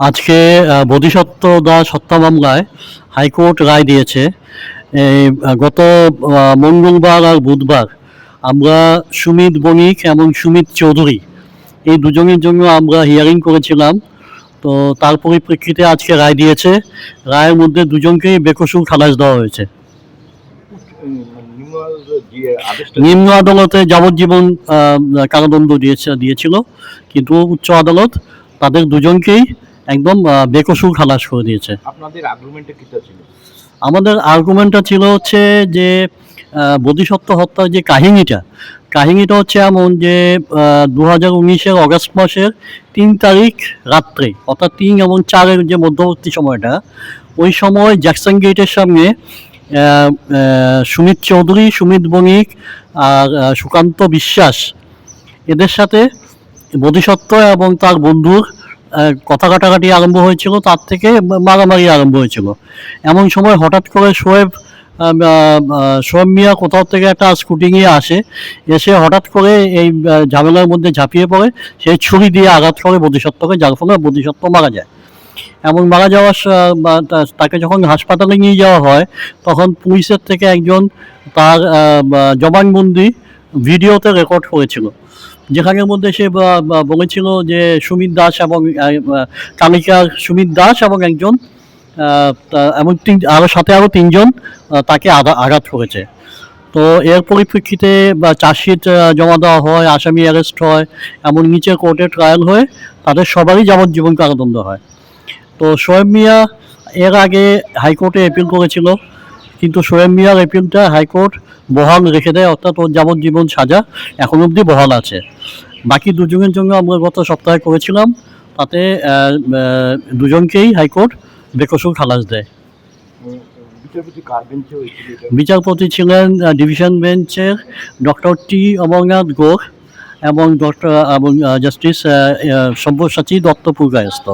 আজকে বোধিসত্ত্ব দাস হত্যা মামলায় হাইকোর্ট রায় দিয়েছে। এই গত মঙ্গলবার আর বুধবার আমরা সুমিত বণিক এবং সুমিত চৌধুরী এই দুজনের জন্য আমরা হিয়ারিং করেছিলাম। তো তার পরিপ্রেক্ষিতে আজকে রায় দিয়েছে। রায়ের মধ্যে দুজনকেই বেকসুর খালাস দেওয়া হয়েছে। নিম্ন আদালতে যাবজ্জীবন কারাদণ্ড দিয়েছিল, কিন্তু উচ্চ আদালত তাদের দুজনকেই একদম বেকসুর খালাস করে দিয়েছে। আপনাদের আর্গুমেন্টটা কি ছিল? আমাদের আর্গুমেন্টটা ছিল হচ্ছে যে বোধিসত্ত্ব হত্যার যে কাহিনীটা হচ্ছে এমন যে 2019-এর অগাস্ট মাসের 3 তারিখ রাত্রে, অর্থাৎ 3 এবং 4-এর যে মধ্যবর্তী সময়টা, ওই সময় জ্যাকসন গেটের সামনে সুমিত চৌধুরী, সুমিত বণিক আর সুকান্ত বিশ্বাস এদের সাথে বোধিসত্ত্ব এবং তার বন্ধুর কথা কাটাকাটি আরম্ভ হয়েছিল, তার থেকে মারামারি আরম্ভ হয়েছিল। এমন সময় হঠাৎ করে শোয়েব মিয়া কোথাও থেকে একটা স্কুটি নিয়ে এসে হঠাৎ করে এই ঝামেলার মধ্যে ঝাঁপিয়ে পড়ে। সেই ছুরি দিয়ে আঘাত করে বোধিসত্ত্বকে, যার ফলে বোধিসত্ত্ব মারা যায়। এবং মারা যাওয়ার তাকে যখন হাসপাতালে নিয়ে যাওয়া হয়, তখন পুলিশের থেকে একজন তার জবানবন্দি ভিডিওতে রেকর্ড করেছিল, যেখানের মধ্যে সে বলেছিল যে সুমিত দাস এবং কালিকার সুমিত দাস এবং একজন এবং সাথে আরও 3 জন তাকে আঘাত করেছে। তো এর পরিপ্রেক্ষিতে চার্জশিট জমা দেওয়া হয়, আসামি অ্যারেস্ট হয়, এমন নিচে কোর্টে ট্রায়াল হয়ে তাদের সবারই যাবজ্জীবন কারাদণ্ড হয়। তো শোয়েব মিয়া এর আগে হাইকোর্টে অ্যাপিল করেছিল, কিন্তু শোয়েব মিয়ার অ্যাপিলটা হাইকোর্ট বহাল রেখে দেয়, অর্থাৎ ওর যাবজ্জীবন সাজা এখন অবধি বহাল আছে। বাকি দুজনের জন্য আমরা গত সপ্তাহে করেছিলাম, তাতে দুজনকেই হাইকোর্ট বেকসুর খালাস দেয়। বিচারপতি ছিলেন ডিভিশন বেঞ্চের ডক্টর টি অমরনাথ গোখ এবং জাস্টিস সব্যসাচী দত্ত পুরকায়স্থ।